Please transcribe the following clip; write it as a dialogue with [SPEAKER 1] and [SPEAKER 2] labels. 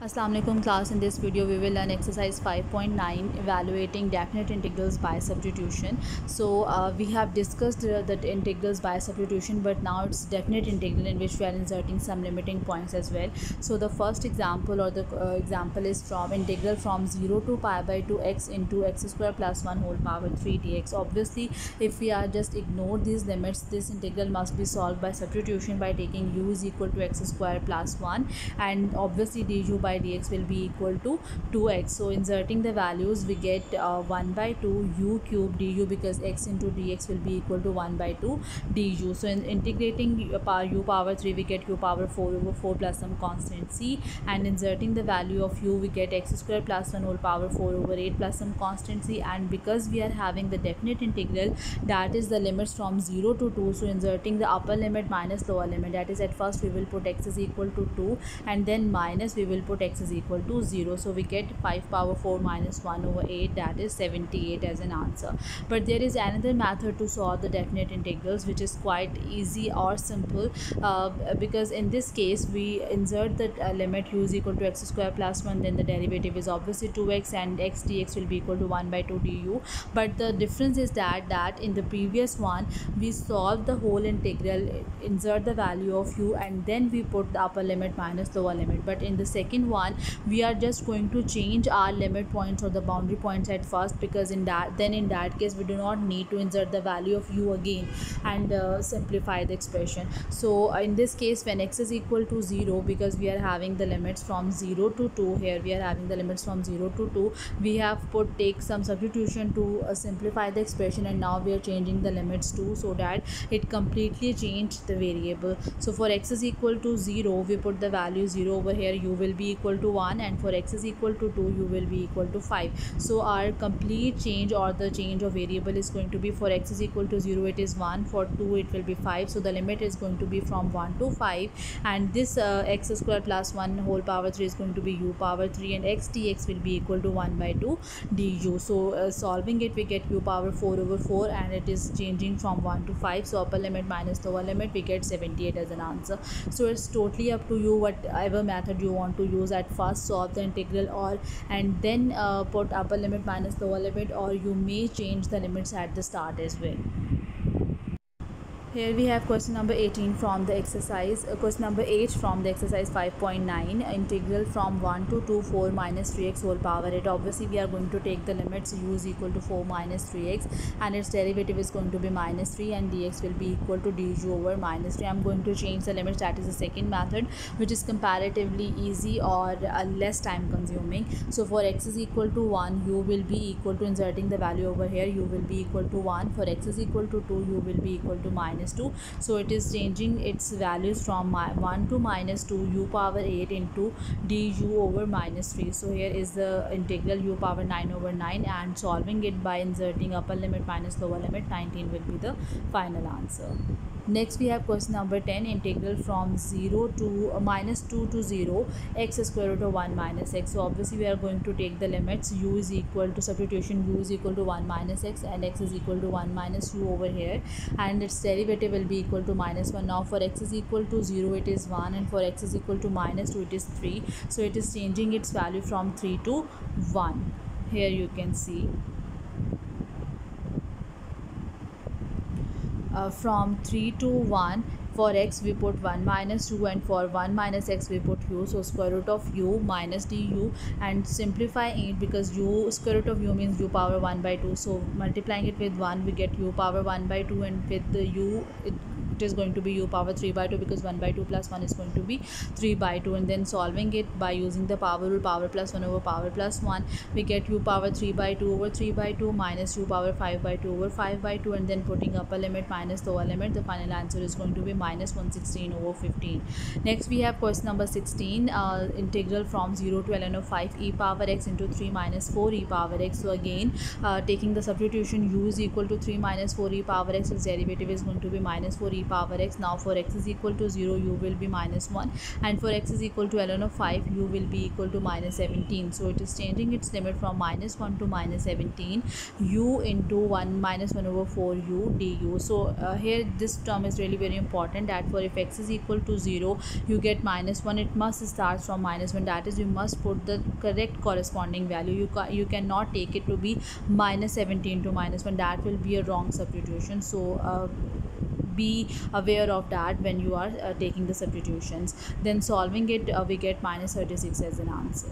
[SPEAKER 1] Assalamu alaikum class. In this video we will learn exercise 5.9 evaluating definite integrals by substitution. So we have discussed the integrals by substitution, but now it's definite integral in which we are inserting some limiting points as well. So the first example or the example is from integral from 0 to pi by 2 x into x square plus 1 whole power 3 dx. Obviously if we are just ignore these limits, this integral must be solved by substitution by taking u is equal to x square plus 1, and obviously du by dx will be equal to 2x. So inserting the values we get 1 by 2 u cube du, because x into dx will be equal to 1 by 2 du. So in integrating u power 3 we get u power 4 over 4 plus some constant c, and inserting the value of u we get x square plus 1 whole power 4 over 8 plus some constant c. And because we are having the definite integral, that is the limits from 0 to 2, so inserting the upper limit minus lower limit, that is at first we will put x is equal to 2 and then minus we will put x is equal to 0. So we get 5 power 4 minus 1 over 8, that is 78 as an answer. But there is another method to solve the definite integrals which is quite easy or simple, because in this case we insert the limit u is equal to x square plus 1, then the derivative is obviously 2x and x dx will be equal to 1 by 2 du. But the difference is that in the previous one we solve the whole integral, insert the value of u, and then we put the upper limit minus lower limit. But in the second one we are just going to change our limit points or the boundary points at first, because in that case we do not need to insert the value of u again and simplify the expression. So in this case when x is equal to 0, because we are having the limits from 0 to 2, here we are having the limits from 0 to 2, we have take some substitution to simplify the expression, and now we are changing the limits too, so that it completely changed the variable. So for x is equal to 0 we put the value 0 over here, u will be equal to 1, and for x is equal to 2 u will be equal to 5. So our complete change or the change of variable is going to be, for x is equal to 0 it is 1, for 2 it will be 5, so the limit is going to be from 1 to 5, and this x square plus 1 whole power 3 is going to be u power 3, and x dx will be equal to 1 by 2 du. So solving it we get u power 4 over 4, and it is changing from 1 to 5, so upper limit minus lower limit we get 78 as an answer. So it's totally up to you whatever method you want to use. At first solve the integral or and then put upper limit minus lower limit, or you may change the limits at the start as well. Here we have question number 18 from the exercise, question number 8 from the exercise 5.9, integral from 1 to 2 4 minus 3x whole power 8. Obviously we are going to take the limits u is equal to 4 minus 3x, and its derivative is going to be minus 3, and dx will be equal to du over minus 3. I'm going to change the limits, that is the second method, which is comparatively easy or less time consuming. So for x is equal to 1 u will be equal to, inserting the value over here, u will be equal to 1, for x is equal to 2 u will be equal to minus 2. So it is changing its values from 1 to minus 2 u power 8 into du over minus 3. So here is the integral u power 9 over 9, and solving it by inserting upper limit minus lower limit, 19 will be the final answer. Next we have question number 10, integral from 0 to minus 2 to 0 x square root of 1 minus x. So obviously we are going to take the limits, u is equal to substitution, u is equal to 1 minus x, and x is equal to 1 minus u over here, and its derivative will be equal to minus 1. Now for x is equal to 0 it is 1, and for x is equal to minus 2 it is 3. So it is changing its value from 3 to 1. Here you can see from 3 to 1. For x we put 1 minus 2, and for 1 minus x we put u, so square root of u minus du, and simplifying it, because u square root of u means u power 1 by 2, so multiplying it with 1 we get u power 1 by 2, and with the u it is going to be u power 3 by 2, because 1 by 2 plus 1 is going to be 3 by 2, and then solving it by using the power rule, power plus 1 over power plus 1, we get u power 3 by 2 over 3 by 2 minus u power 5 by 2 over 5 by 2, and then putting upper limit minus lower limit, the final answer is going to be minus 116 over 15. Next we have question number 16, integral from 0 to ln of 5 e power x into 3 minus 4 e power x. So again taking the substitution, u is equal to 3 minus 4 e power x, its derivative is going to be minus 4 e power x. Now for x is equal to 0, u will be minus 1, and for x is equal to ln of 5, u will be equal to minus 17. So it is changing its limit from minus 1 to minus 17, u into 1 minus 1 over 4 u du. So here this term is really very important, that for if x is equal to 0, you get minus 1, it must start from minus 1, that is you must put the correct corresponding value. You cannot take it to be minus 17 to minus 1, that will be a wrong substitution. So be aware of that when you are taking the substitutions. Then solving it, we get minus 36 as an answer.